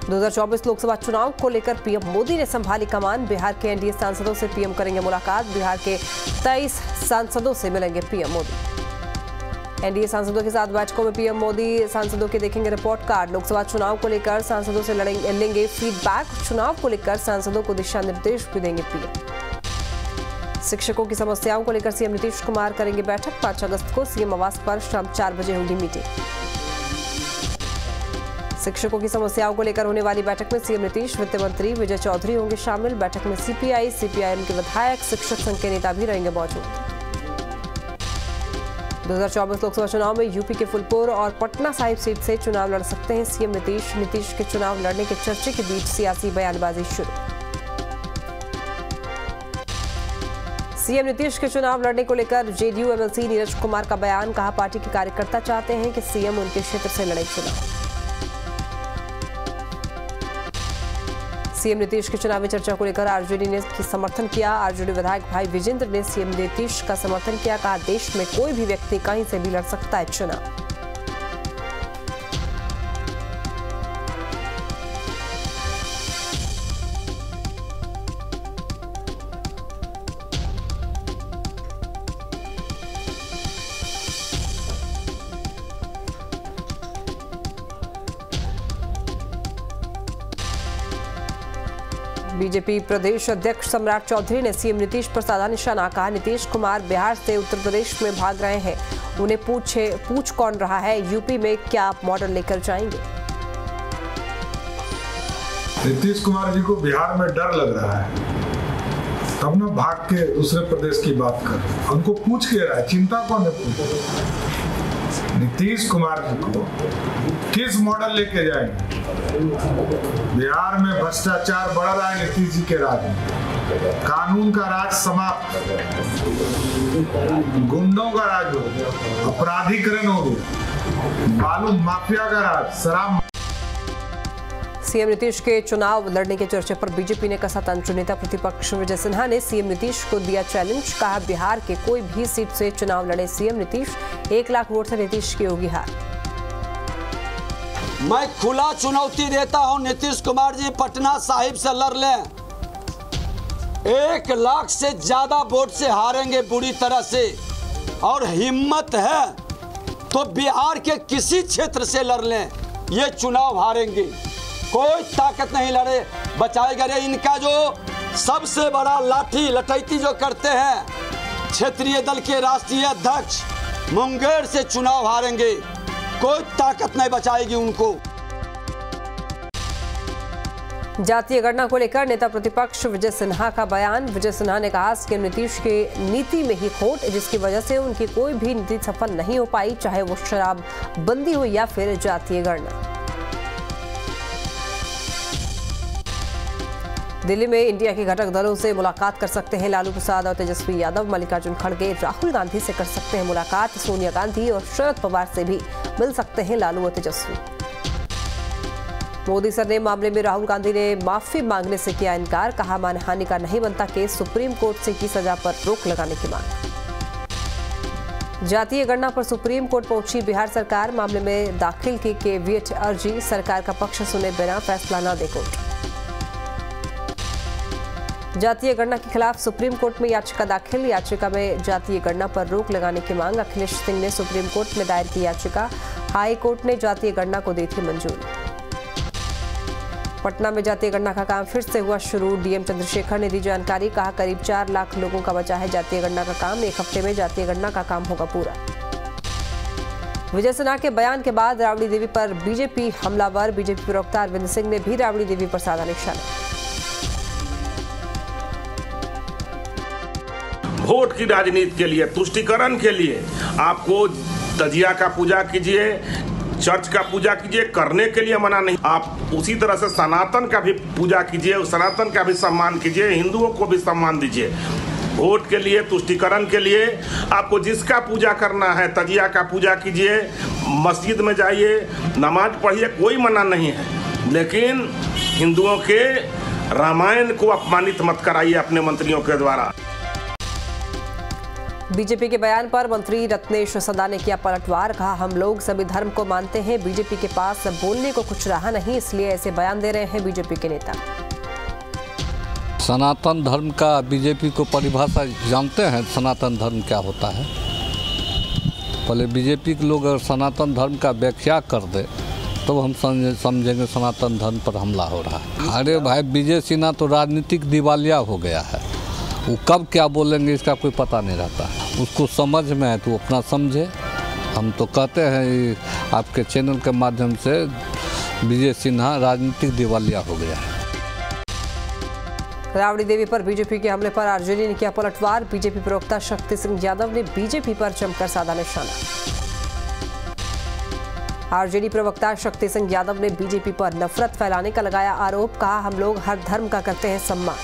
2024 लोकसभा चुनाव को लेकर पीएम मोदी ने संभाली कमान। बिहार के एनडीए सांसदों से पीएम करेंगे मुलाकात। बिहार के 23 सांसदों से मिलेंगे पीएम मोदी। एनडीए सांसदों के साथ बैठकों में पीएम मोदी सांसदों के देखेंगे रिपोर्ट कार्ड। लोकसभा चुनाव को लेकर सांसदों से लेंगे फीडबैक। चुनाव को लेकर सांसदों को दिशा निर्देश भी देंगे पीएम। शिक्षकों की समस्याओं को लेकर सीएम नीतीश कुमार करेंगे बैठक। 5 अगस्त को सीएम आवास पर शाम 4 बजे होगी मीटिंग। शिक्षकों की समस्याओं को लेकर होने वाली बैठक में सीएम नीतीश, वित्त मंत्री विजय चौधरी होंगे शामिल। बैठक में सीपीआई, सीपीआईएम के विधायक, शिक्षक संघ के नेता भी रहेंगे मौजूद। 2024 लोकसभा चुनाव में यूपी के फुलपुर और पटना साहिब सीट से चुनाव लड़ सकते हैं सीएम नीतीश। नीतीश के चुनाव लड़ने के चर्चे के बीच सियासी बयानबाजी शुरू। सीएम नीतीश के चुनाव लड़ने को लेकर जेडीयू एमएलसी नीरज कुमार का बयान। कहा, पार्टी के कार्यकर्ता चाहते हैं कि सीएम उनके क्षेत्र से लड़े चुनाव। सीएम नीतीश की चुनावी चर्चा को लेकर आरजेडी ने समर्थन किया। आरजेडी विधायक भाई विजेंद्र ने सीएम नीतीश का समर्थन किया। कहा, देश में कोई भी व्यक्ति कहीं से भी लड़ सकता है चुनाव। बीजेपी प्रदेश अध्यक्ष सम्राट चौधरी ने सीएम नीतीश पर साधा निशाना। कहा, नीतीश कुमार बिहार से उत्तर प्रदेश में भाग रहे हैं, उन्हें पूछ कौन रहा है। यूपी में क्या आप मॉडल लेकर जाएंगे? नीतीश कुमार जी को बिहार में डर लग रहा है, तब ना भाग के दूसरे प्रदेश की बात कर। उनको पूछ के रहा है, चिंता कौन है? नीतीश कुमार जी को किस मॉडल लेके जाएंगे? बिहार में भ्रष्टाचार बढ़ रहा है नीतीश जी के राज में। कानून का राज समाप्त, गुंडों का राज हो गया, अपराधीकरण हो गया, बालू माफिया का राज, शराब। सीएम नीतीश के चुनाव लड़ने के चर्चे पर बीजेपी ने कसा तंज। नेता प्रतिपक्ष विजय सिन्हा ने सीएम नीतीश को दिया चैलेंज। कहा, बिहार के कोई भी सीट से चुनाव लड़े सीएम नीतीश, 1 लाख वोट से नीतीश की होगी हार। मैं खुला चुनौती देता हूं, नीतीश कुमार जी पटना साहिब से लड़ लें। 1 लाख से ज्यादा वोट से हारेंगे बुरी तरह से, और हिम्मत है तो बिहार के किसी क्षेत्र से लड़ लें, ये चुनाव हारेंगे। कोई ताकत नहीं लड़े बचाएगा। रे इनका जो सबसे बड़ा लाठी लटैती जो करते हैं, क्षेत्रीय दल के राष्ट्रीय अध्यक्ष मुंगेर से चुनाव हारेंगे, कोई ताकत नहीं बचाएगी उनको। जातीय गणना को लेकर नेता प्रतिपक्ष विजय सिन्हा का बयान। विजय सिन्हा ने कहा, सीएम नीतीश के नीति में ही खोट, जिसकी वजह से उनकी कोई भी नीति सफल नहीं हो पाई, चाहे वो शराब बंदी हो या फिर जातीय गणना। दिल्ली में इंडिया के घटक दलों से मुलाकात कर सकते हैं लालू प्रसाद और तेजस्वी यादव। मल्लिकार्जुन खड़गे राहुल गांधी से कर सकते हैं मुलाकात। सोनिया गांधी और शरद पवार से भी मिल सकते हैं लालू और तेजस्वी। मोदी सर ने मामले में राहुल गांधी ने माफी मांगने से किया इनकार। कहा, मानहानि का नहीं बनता केस, सुप्रीम कोर्ट से की सजा पर रोक लगाने की मांग। जातीय गणना पर सुप्रीम कोर्ट पहुंची बिहार सरकार। मामले में दाखिल की केवीएट अर्जी, सरकार का पक्ष सुने बिना फैसला न दे कोर्ट। जातीय गणना के खिलाफ सुप्रीम कोर्ट में याचिका दाखिल। याचिका में जातीय गणना पर रोक लगाने की मांग। अखिलेश सिंह ने सुप्रीम कोर्ट में दायर की याचिका। हाई कोर्ट ने जातीय गणना को दी थी मंजूरी। पटना में जातीय गणना का काम फिर से हुआ शुरू। डीएम चंद्रशेखर ने दी जानकारी। कहा, करीब 4 लाख लोगों का बचा है जातीय गणना का काम। 1 हफ्ते में जातीय गणना का काम होगा पूरा। विजय सिन्हा के बयान के बाद राबड़ी देवी पर बीजेपी हमलावर। बीजेपी प्रवक्ता अरविंद सिंह ने भी राबड़ी देवी पर साधा निशाना। वोट की राजनीति के लिए, तुष्टीकरण के लिए आपको तजिया का पूजा कीजिए, चर्च का पूजा कीजिए, करने के लिए मना नहीं। आप उसी तरह से सनातन का भी पूजा कीजिए, सनातन का भी सम्मान कीजिए, हिंदुओं को भी सम्मान दीजिए। वोट के लिए, तुष्टीकरण के लिए आपको जिसका पूजा करना है, तजिया का पूजा कीजिए, मस्जिद में जाइए, नमाज पढ़िए, कोई मना नहीं है। लेकिन हिंदुओं के रामायण को अपमानित मत कराइए अपने मंत्रियों के द्वारा। बीजेपी के बयान पर मंत्री रत्नेश सदा ने किया पलटवार। कहा, हम लोग सभी धर्म को मानते हैं, बीजेपी के पास बोलने को कुछ रहा नहीं, इसलिए ऐसे बयान दे रहे हैं बीजेपी के नेता। सनातन धर्म का बीजेपी को परिभाषा जानते हैं, सनातन धर्म क्या होता है? पहले बीजेपी के लोग अगर सनातन धर्म का व्याख्या कर दे तो हम समझेंगे सनातन धर्म पर हमला हो रहा है। अरे भाई, विजय सिन्हा तो राजनीतिक दिवालिया हो गया है, वो कब क्या बोलेंगे इसका कोई पता नहीं रहता है। उसको समझ में है तो अपना समझे। हम तो कहते हैं आपके चैनल के माध्यम से, विजय सिन्हा राजनीतिक दिवालिया हो गया है। राबड़ी देवी पर बीजेपी के हमले पर आरजेडी ने किया पलटवार। बीजेपी प्रवक्ता शक्ति सिंह यादव ने बीजेपी पर जमकर साधा निशाना। आरजेडी प्रवक्ता शक्ति सिंह यादव ने बीजेपी पर नफरत फैलाने का लगाया आरोप। कहा, हम लोग हर धर्म का करते हैं सम्मान।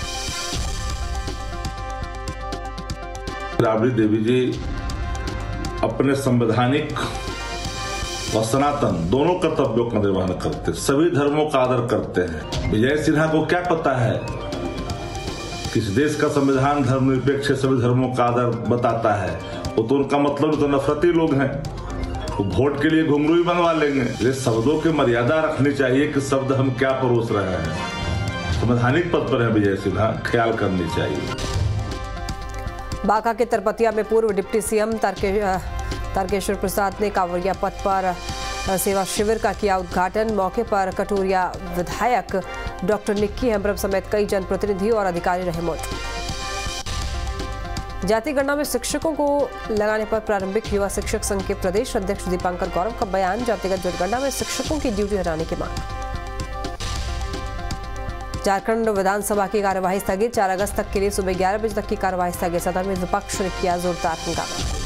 राबड़ी देवी जी अपने संवैधानिक और सनातन दोनों कर्तव्यों का निर्वहन करते, सभी धर्मों का आदर करते हैं। विजय सिन्हा को क्या पता है कि इस देश का संविधान धर्मनिरपेक्ष सभी धर्मों का आदर बताता है? वो तो उनका मतलब तो नफरती लोग हैं, वो वोट के लिए घुंघरू ही बनवा लेंगे। ये शब्दों की मर्यादा रखनी चाहिए कि शब्द हम क्या परोस रहे हैं। संवैधानिक पद पर है विजय सिन्हा, ख्याल करनी चाहिए। बांका के तरपतिया में पूर्व डिप्टी सीएम तारकेश्वर प्रसाद ने कांवरिया पथ पर सेवा शिविर का किया उद्घाटन। मौके पर कटोरिया विधायक डॉक्टर निक्की हेम्ब्रम समेत कई जनप्रतिनिधि और अधिकारी रहे मौजूद। जाति गणना में शिक्षकों को लगाने पर प्रारंभिक युवा शिक्षक संघ के प्रदेश अध्यक्ष दीपांकर गौरव का बयान। जातिगत जनगणना में शिक्षकों की ड्यूटी हटाने की मांग। झारखंड विधानसभा की कार्यवाही स्थगित। 4 अगस्त तक के लिए सुबह 11 बजे तक की कार्यवाही स्थगित। सदन में विपक्ष ने किया जोरदार हंगामा।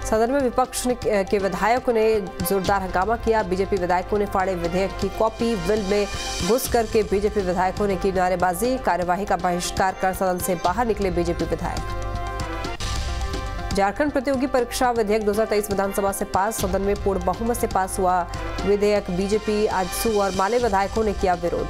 सदन में विपक्ष के विधायकों ने जोरदार हंगामा किया। बीजेपी विधायकों ने फाड़े विधेयक की कॉपी। वेल में घुस करके बीजेपी विधायकों ने की नारेबाजी। कार्यवाही का बहिष्कार कर सदन से बाहर निकले बीजेपी विधायक। झारखंड प्रतियोगी परीक्षा विधेयक 2023 विधानसभा से पास। सदन में पूर्ण बहुमत से पास हुआ विधेयक। बीजेपी, आजसू और माले विधायकों ने किया विरोध।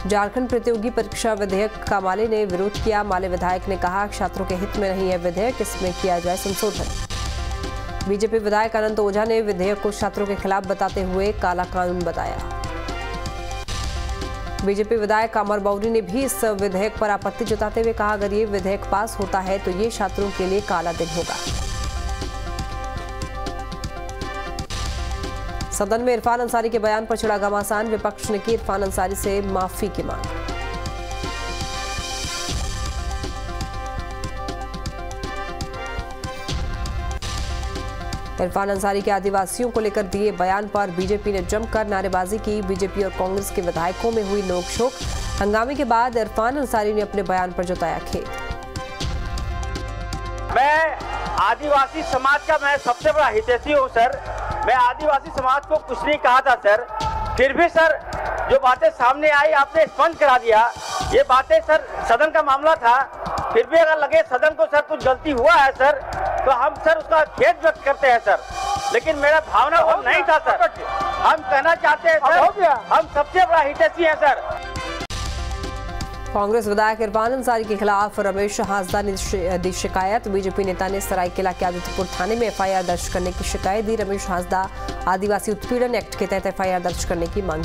झारखंड प्रतियोगी परीक्षा विधेयक का माले ने विरोध किया। माले विधायक ने कहा, छात्रों के हित में नहीं है विधेयक, इसमें किया जाए संशोधन। बीजेपी विधायक अनंत ओझा ने विधेयक को छात्रों के खिलाफ बताते हुए काला कानून बताया। बीजेपी विधायक अमर बौरी ने भी इस विधेयक पर आपत्ति जताते हुए कहा, अगर ये विधेयक पास होता है तो ये छात्रों के लिए काला दिन होगा। सदन में इरफान अंसारी के बयान पर छिड़ा घमासान। विपक्ष ने की इरफान अंसारी से माफी की मांग। इरफान अंसारी के आदिवासियों को लेकर दिए बयान पर बीजेपी ने जमकर नारेबाजी की। बीजेपी और कांग्रेस के विधायकों में हुई नोकझोंक। हंगामे के बाद इरफान अंसारी ने अपने बयान पर जताया खेद। मैं आदिवासी समाज का मैं सबसे बड़ा हितैषी हूँ सर। मैं आदिवासी समाज को कुछ नहीं कहा था सर, फिर भी सर जो बातें सामने आई आपने स्पष्ट करा दिया। ये बातें सर सदन का मामला था, फिर भी अगर लगे सदन को सर कुछ गलती हुआ है सर तो हम सर उसका खेद व्यक्त करते हैं सर, लेकिन मेरा भावना वो नहीं था सर। हम कहना चाहते हैं सर, हम सबसे बड़ा हितैषी है सर। कांग्रेस विधायक इरफान अंसारी के खिलाफ रमेश हांसदा ने दी शिकायत। बीजेपी नेता ने सरायकेला के आदित्यपुर थाने में एफआईआर दर्ज करने की शिकायत दी। रमेश हांसदा आदिवासी उत्पीड़न एक्ट के तहत एफआईआर दर्ज करने की मांग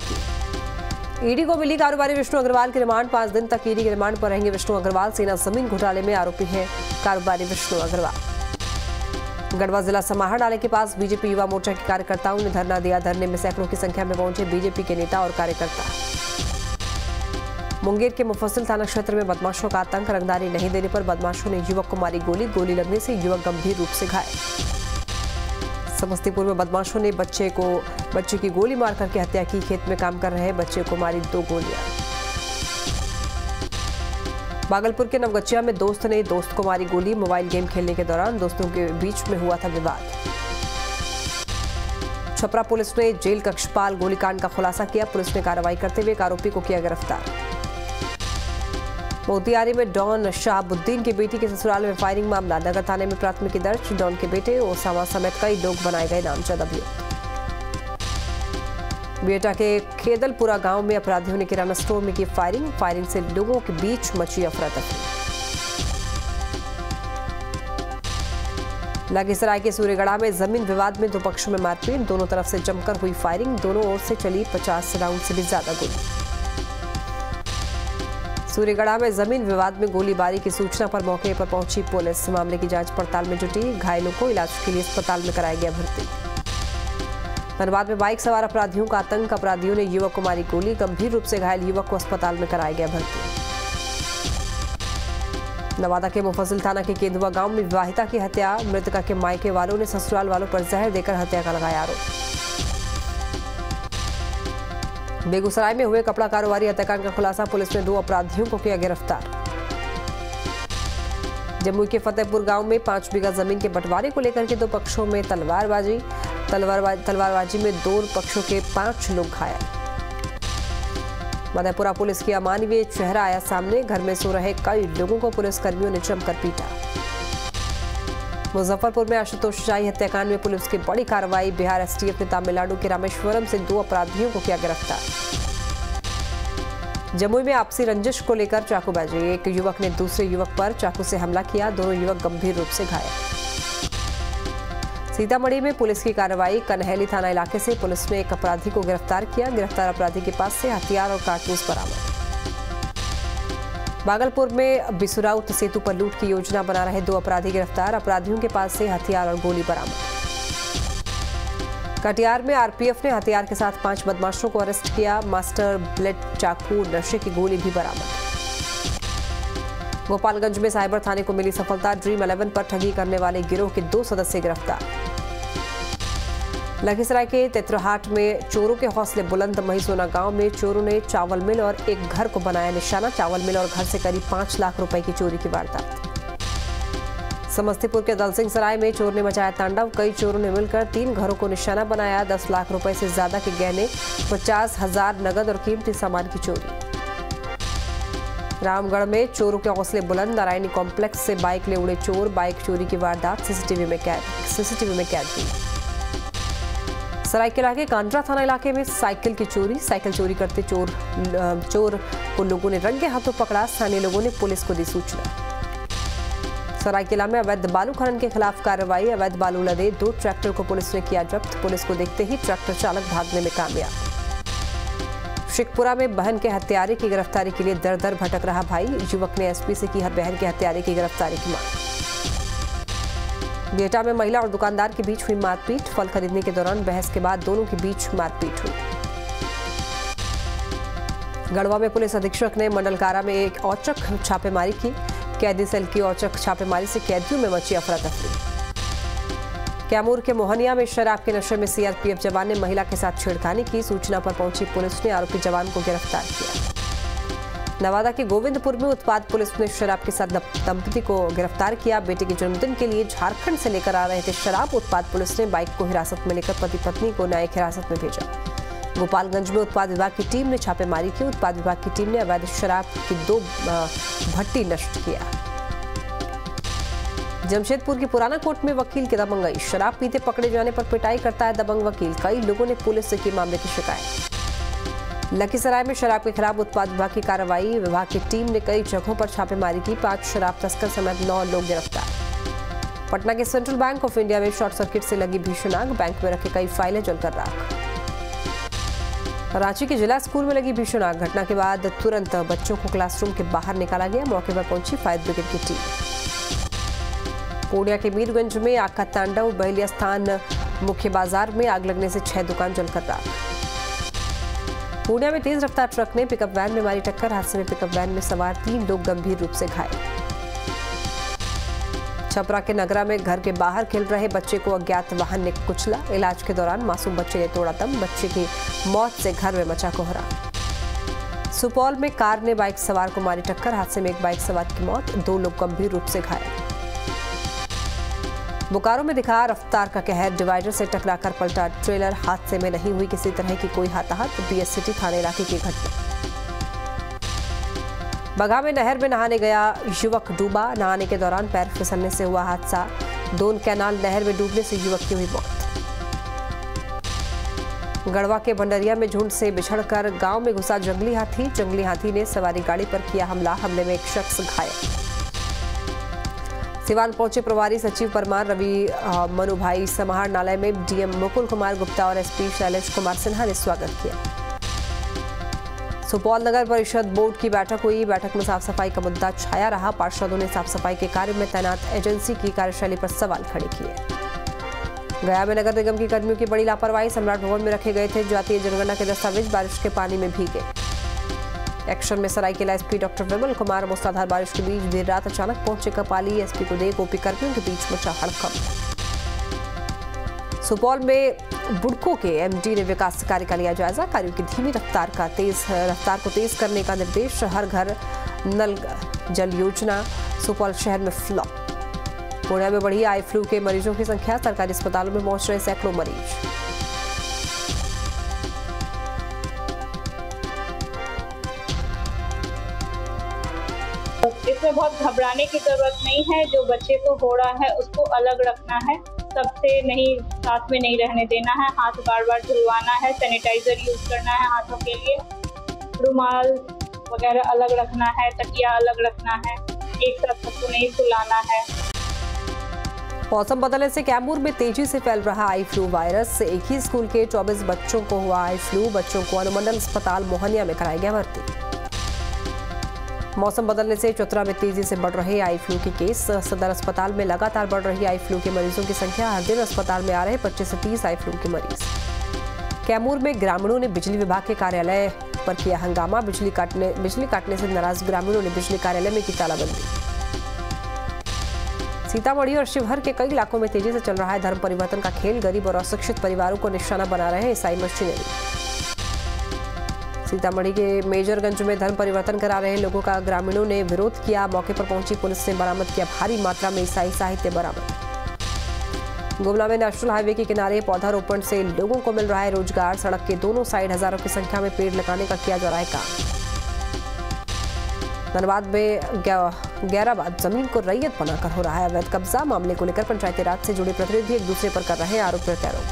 की। ईडी को मिली कारोबारी विष्णु अग्रवाल की रिमांड। 5 दिन तक ईडी के रिमांड पर रहेंगे विष्णु अग्रवाल। सेना जमीन घोटाले में आरोपी है कारोबारी विष्णु अग्रवाल। गढ़वा जिला समाहर नाले के पास बीजेपी युवा मोर्चा के कार्यकर्ताओं ने धरना दिया। धरने में सैकड़ों की संख्या में पहुंचे बीजेपी के नेता और कार्यकर्ता। मुंगेर के मुफस्सिल थाना क्षेत्र में बदमाशों का आतंक। रंगदारी नहीं देने पर बदमाशों ने युवक को मारी गोली। गोली लगने से युवक गंभीर रूप से घायल। समस्तीपुर में बदमाशों ने बच्चे की गोली मार करके हत्या की। खेत में काम कर रहे बच्चे को मारी 2 गोलियां। भागलपुर के नवगछिया में दोस्त ने दोस्त को मारी गोली। मोबाइल गेम खेलने के दौरान दोस्तों के बीच में हुआ था विवाद। छपरा पुलिस ने जेल कक्षपाल गोलीकांड का खुलासा किया। पुलिस ने कार्रवाई करते हुए एक आरोपी को किया गिरफ्तार। मोतिहारी में डॉन शहाबुद्दीन की बेटी के ससुराल में फायरिंग मामला। नगर थाने में प्राथमिकी दर्ज। डॉन के बेटे ओसामा समेत कई लोग बनाए गए नामजद अभियुक्त। बेटा के खेदलपुरा गांव में अपराधियों ने किराना स्टोर में की फायरिंग से लोगों के बीच मची अफरा तफरी। लखीसराय के सूर्यगढ़ा में जमीन विवाद में दो पक्षों में मारपीट, दोनों तरफ से जमकर हुई फायरिंग, दोनों ओर से चली 50 राउंड से भी ज्यादा गोली। सूर्यगढ़ा में जमीन विवाद में गोलीबारी की सूचना पर मौके पर पहुंची पुलिस, मामले की जांच पड़ताल में जुटी, घायलों को इलाज के लिए अस्पताल में कराया गया भर्ती। धनबाद में बाइक सवार अपराधियों का आतंक, अपराधियों ने युवक को मारी गोली, गंभीर रूप से घायल युवक को अस्पताल में कराया गया भर्ती। नवादा के मुफस्सिल थाना के केंदुआ गांव में विवाहिता की हत्या, मृतका के मायके वालों ने ससुराल वालों पर जहर देकर हत्या का लगाया आरोप। बेगूसराय में हुए कपड़ा कारोबारी हत्याकांड का खुलासा, पुलिस ने 2 अपराधियों को किया गिरफ्तार। जम्मू के फतेहपुर गांव में 5 बीघा जमीन के बंटवारे को लेकर के 2 पक्षों में तलवारबाजी में 2 पक्षों के 5 लोग घायल। मधेपुरा पुलिस की अमानवीय चेहरा आया सामने, घर में सो रहे कई लोगों को पुलिसकर्मियों ने जमकर पीटा। मुजफ्फरपुर में आशुतोष शाही हत्याकांड में पुलिस की बड़ी कार्रवाई, बिहार एसटीएफ ने तमिलनाडु के रामेश्वरम से 2 अपराधियों को किया गिरफ्तार। जमुई में आपसी रंजिश को लेकर चाकूबाजी, एक युवक ने दूसरे युवक पर चाकू से हमला किया, दोनों युवक गंभीर रूप से घायल। सीतामढ़ी में पुलिस की कार्रवाई, कन्हैली थाना इलाके से पुलिस ने एक अपराधी को गिरफ्तार किया, गिरफ्तार अपराधी के पास से हथियार और कारतूस बरामद। भागलपुर में बिसुराउत सेतु पर लूट की योजना बना रहे 2 अपराधी गिरफ्तार, अपराधियों के पास से हथियार और गोली बरामद। कटिहार में आरपीएफ ने हथियार के साथ 5 बदमाशों को अरेस्ट किया, मास्टर ब्लेड, चाकू, नशे की गोली भी बरामद। गोपालगंज में साइबर थाने को मिली सफलता, ड्रीम 11 पर ठगी करने वाले गिरोह के 2 सदस्य गिरफ्तार। लखीसराय के तेतरहाट में चोरों के हौसले बुलंद, महिसोना गांव में चोरों ने चावल मिल और एक घर को बनाया निशाना, चावल मिल और घर से करीब 5 लाख रुपए की चोरी की वारदात। समस्तीपुर के दलसिंह सराय में चोर ने मचाया तांडव, कई चोरों ने मिलकर 3 घरों को निशाना बनाया, 10 लाख रुपए से ज्यादा के गहने, 50,000 नगद और कीमती सामान की चोरी। रामगढ़ में चोरों के हौसले बुलंद, नारायणी कॉम्प्लेक्स से बाइक ले उड़े चोर, बाइक चोरी की वारदात सीसीटीवी में कैद हुई। सरायकेला के कांड्रा थाना इलाके में साइकिल की चोरी, साइकिल चोरी करते चोर को लोगों ने रंगे हाथों पकड़ा, स्थानीय लोगों ने पुलिस को दी सूचना। सरायकेला में अवैध बालू खनन के खिलाफ कार्रवाई, अवैध बालू लदे 2 ट्रैक्टर को पुलिस ने किया जब्त, पुलिस को देखते ही ट्रैक्टर चालक भागने में कामयाब। शेखपुरा में बहन के हत्यारे की गिरफ्तारी के लिए दर दर भटक रहा भाई, युवक ने एसपी से की बहन के हत्यारे की गिरफ्तारी की मांग। बिहटा में महिला और दुकानदार के बीच हुई मारपीट, फल खरीदने के दौरान बहस के बाद दोनों के बीच मारपीट हुई। गढ़वा में पुलिस अधीक्षक ने मंडल कारा में एक औचक छापेमारी की, कैदी सेल की औचक छापेमारी से कैदियों में मची अफरा तफरी। कैमूर के मोहनिया में शराब के नशे में सीआरपीएफ जवान ने महिला के साथ छेड़खानी की, सूचना पर पहुंची पुलिस ने आरोपी जवान को गिरफ्तार किया। नवादा के गोविंदपुर में उत्पाद पुलिस ने शराब के साथ दंपति को गिरफ्तार किया, बेटे के जन्मदिन के लिए झारखंड से लेकर आ रहे थे शराब, उत्पाद पुलिस ने बाइक को हिरासत में लेकर पति पत्नी को न्यायिक हिरासत में भेजा। गोपालगंज में उत्पाद विभाग की टीम ने छापेमारी की, उत्पाद विभाग की टीम ने अवैध शराब की 2 भट्टी नष्ट किया। जमशेदपुर की पुराना कोर्ट में वकील की दबंगई, शराब पीते पकड़े जाने पर पिटाई करता है दबंग वकील, कई लोगों ने पुलिस से की मामले की शिकायत। लखीसराय में शराब के खिलाफ उत्पाद विभाग की कार्रवाई, विभाग की टीम ने कई जगहों पर छापेमारी की, 5 शराब तस्कर समेत 9 लोग गिरफ्तार। पटना के सेंट्रल बैंक ऑफ इंडिया में शॉर्ट सर्किट से लगी भीषण आग, बैंक में रखे कई फाइलें जलकर राख। रांची के जिला स्कूल में लगी भीषण आग, घटना के बाद तुरंत बच्चों को क्लासरूम के बाहर निकाला गया, मौके पर पहुंची फायर ब्रिगेड की टीम। पूर्णिया के मीरगंज में आग का तांडव, बहेलिया स्थान मुख्य बाजार में आग लगने से 6 दुकान जलकर राख। पूर्णिया में तेज रफ्तार ट्रक ने पिकअप वैन में मारी टक्कर, हादसे में पिकअप वैन में सवार 3 लोग गंभीर रूप से घायल। छपरा के नगरा में घर के बाहर खेल रहे बच्चे को अज्ञात वाहन ने कुचला, इलाज के दौरान मासूम बच्चे ने तोड़ा दम, बच्चे की मौत से घर में मचा कोहराम। सुपौल में कार ने बाइक सवार को मारी टक्कर, हादसे में एक बाइक सवार की मौत, 2 लोग गंभीर रूप से घायल। बोकारो में दिखा रफ्तार का कहर, डिवाइडर से टकराकर पलटा ट्रेलर, हादसे में नहीं हुई किसी तरह की कोई हताहत, बीएस सिटी थाने इलाके की घटना। बगहा में नहर में नहाने गया युवक डूबा, नहाने के दौरान पैर फिसलने से हुआ हादसा, दोन कैनाल नहर में डूबने से युवक की हुई मौत। गढ़वा के भंडरिया में झुंड से बिछड़कर गांव में घुसा जंगली हाथी ने सवारी गाड़ी पर किया हमला, हमले में एक शख्स घायल। सिवान पहुंचे प्रभारी सचिव परमार रवि मनुभाई समाहरणालय में डीएम मुकुल कुमार गुप्ता और एसपी शैलेश कुमार सिन्हा ने स्वागत किया। सुपौल नगर परिषद बोर्ड की बैठक हुई। बैठक में साफ सफाई का मुद्दा छाया रहा। पार्षदों ने साफ सफाई के कार्य में तैनात एजेंसी की कार्यशैली पर सवाल खड़े किए। गया में नगर निगम की कर्मियों की बड़ी लापरवाही। सम्राट भवन में रखे गए थे जातीय जनगणना के दस्तावेज, बारिश के पानी में भीगे। एक्शन में सरायकेला एसपी डॉक्टर विमल कुमार। मूसलाधार बारिश के बीच देर रात अचानक पहुंचे कपाली। एसपी को देख ओपी कर्मियों के बीच मचा हड़कंप। सुपौल में बुडको के एमडी ने विकास कार्य का लिया जायजा। कार्यों की धीमी रफ्तार को तेज करने का निर्देश। हर घर नल जल योजना सुपौल शहर में फ्लॉप। पुणे में बढ़ी आई फ्लू के मरीजों की संख्या। सरकारी अस्पतालों में पहुंच रहे सैकड़ों मरीज। इसमें बहुत घबराने की जरूरत नहीं है। जो बच्चे को हो रहा है उसको अलग रखना है, सबसे नहीं साथ में नहीं रहने देना है। हाथ बार बार धुलवाना है, सैनिटाइजर यूज करना है हाथों के लिए, रुमाल वगैरह अलग रखना है, तकिया अलग रखना है, एक साथ सबको नहीं सुलाना है। मौसम बदलने से कैमूर में तेजी से फैल रहा आई फ्लू वायरस। एक ही स्कूल के 24 बच्चों को हुआ आई फ्लू। बच्चों को अनुमंडल अस्पताल मोहनिया में कराया गया भर्ती। मौसम बदलने से चतरा में तेजी से बढ़ रहे आई फ्लू के केस। सदर अस्पताल में लगातार बढ़ रही आई फ्लू के मरीजों की संख्या। हर दिन अस्पताल में आ रहे 25 से 30 आई फ्लू के मरीज। कैमूर में ग्रामीणों ने बिजली विभाग के कार्यालय पर किया हंगामा। बिजली काटने से नाराज ग्रामीणों ने बिजली कार्यालय में की तालाबंदी। सीतामढ़ी और शिवहर के कई इलाकों में तेजी से चल रहा है धर्म परिवर्तन का खेल। गरीब और अशिक्षित परिवारों को निशाना बना रहे हैं ईसाई मशीनरी। सीतामढ़ी के मेजरगंज में धर्म परिवर्तन करा रहे लोगों का ग्रामीणों ने विरोध किया। मौके पर पहुंची पुलिस ने बरामद किया भारी मात्रा में ईसाई साहित्य बरामद। गुमला में नेशनल हाईवे के किनारे पौधारोपण से लोगों को मिल रहा है रोजगार। सड़क के दोनों साइड हजारों की संख्या में पेड़ लगाने का किया जा रहा है काम। धनबाद में गैराबाद जमीन को रैयत बनाकर हो रहा है अवैध कब्जा। मामले को लेकर पंचायती राज से जुड़े प्रतिनिधि एक दूसरे पर कर रहे हैं आरोप प्रत्यारोप।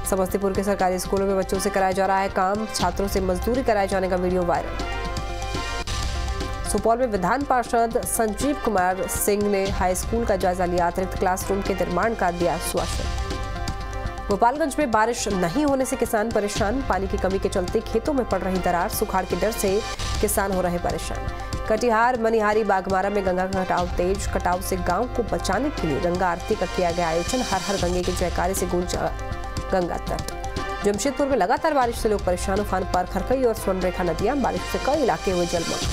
समस्तीपुर के सरकारी स्कूलों में बच्चों से कराया जा रहा है काम। छात्रों से मजदूरी कराए जाने का वीडियो वायरल। सुपौल में विधान पार्षद संजीव कुमार सिंह ने हाई स्कूल का जायजा लिया। अतिरिक्त क्लासरूम के निर्माण का दिया आश्वासन। गोपालगंज में बारिश नहीं होने से किसान परेशान। पानी की कमी के चलते खेतों में पड़ रही दरार। सुखाड़ के डर से किसान हो रहे परेशान। कटिहार मनिहारी बागमारा में गंगा का कटाव तेज। कटाव से गांव को बचाने के लिए गंगा आरती का किया गया आयोजन। हर हर गंगे के जयकारे से गूंजा गंगा तट। जमशेदपुर में लगातार बारिश से लोग परेशान। उफान पर खरकई और स्वर्णरेखा नदियां। बारिश से कई इलाके हुए जलमग्न।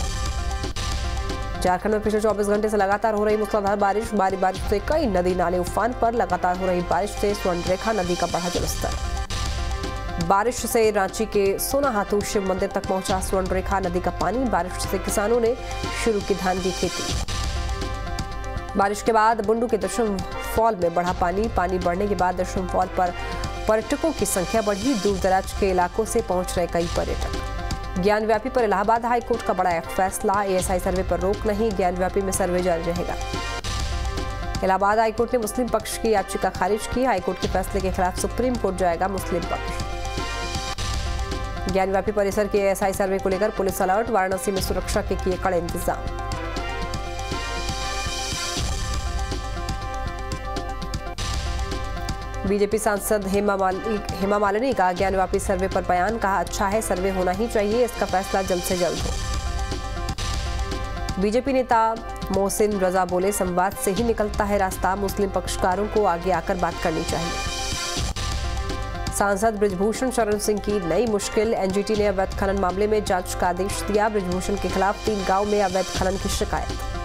झारखंड में पिछले 24 घंटे से लगातार हो रही मूसलाधार बारिश। भारी बारिश से कई नदी नाले उफान पर। लगातार हो रही बारिश से स्वर्णरेखा नदी का बढ़ा जलस्तर। बारिश से रांची के सोनाहातू शिव मंदिर तक पहुंचा स्वर्णरेखा नदी का पानी। बारिश से किसानों ने शुरू की धान की खेती। बारिश के बाद बुंडू के दशम फॉल में बढ़ा पानी। पानी बढ़ने के बाद दशम फॉल पर पर्यटकों की संख्या बढ़ी। दूर दराज के इलाकों से पहुंच रहे कई पर्यटक। ज्ञानव्यापी पर इलाहाबाद हाईकोर्ट का बड़ा फैसला। एएसआई सर्वे पर रोक नहीं। ज्ञानव्यापी में सर्वे जारी रहेगा। इलाहाबाद हाईकोर्ट ने मुस्लिम पक्ष की याचिका खारिज की। हाईकोर्ट के फैसले के खिलाफ सुप्रीम कोर्ट जाएगा मुस्लिम पक्ष। ज्ञानव्यापी परिसर के एएसआई सर्वे को लेकर पुलिस अलर्ट। वाराणसी में सुरक्षा के किए कड़े इंतजाम। बीजेपी सांसद हेमा मालिनी का ज्ञानव्यापी सर्वे पर बयान। कहा अच्छा है, सर्वे होना ही चाहिए, इसका फैसला जल्द से जल्द हो। बीजेपी नेता मोहसिन रजा बोले संवाद से ही निकलता है रास्ता। मुस्लिम पक्षकारों को आगे आकर बात करनी चाहिए। सांसद बृजभूषण शरण सिंह की नई मुश्किल। एनजीटी ने अवैध खनन मामले में जांच का आदेश दिया। बृजभूषण के खिलाफ 3 गांव में अवैध खनन की शिकायत।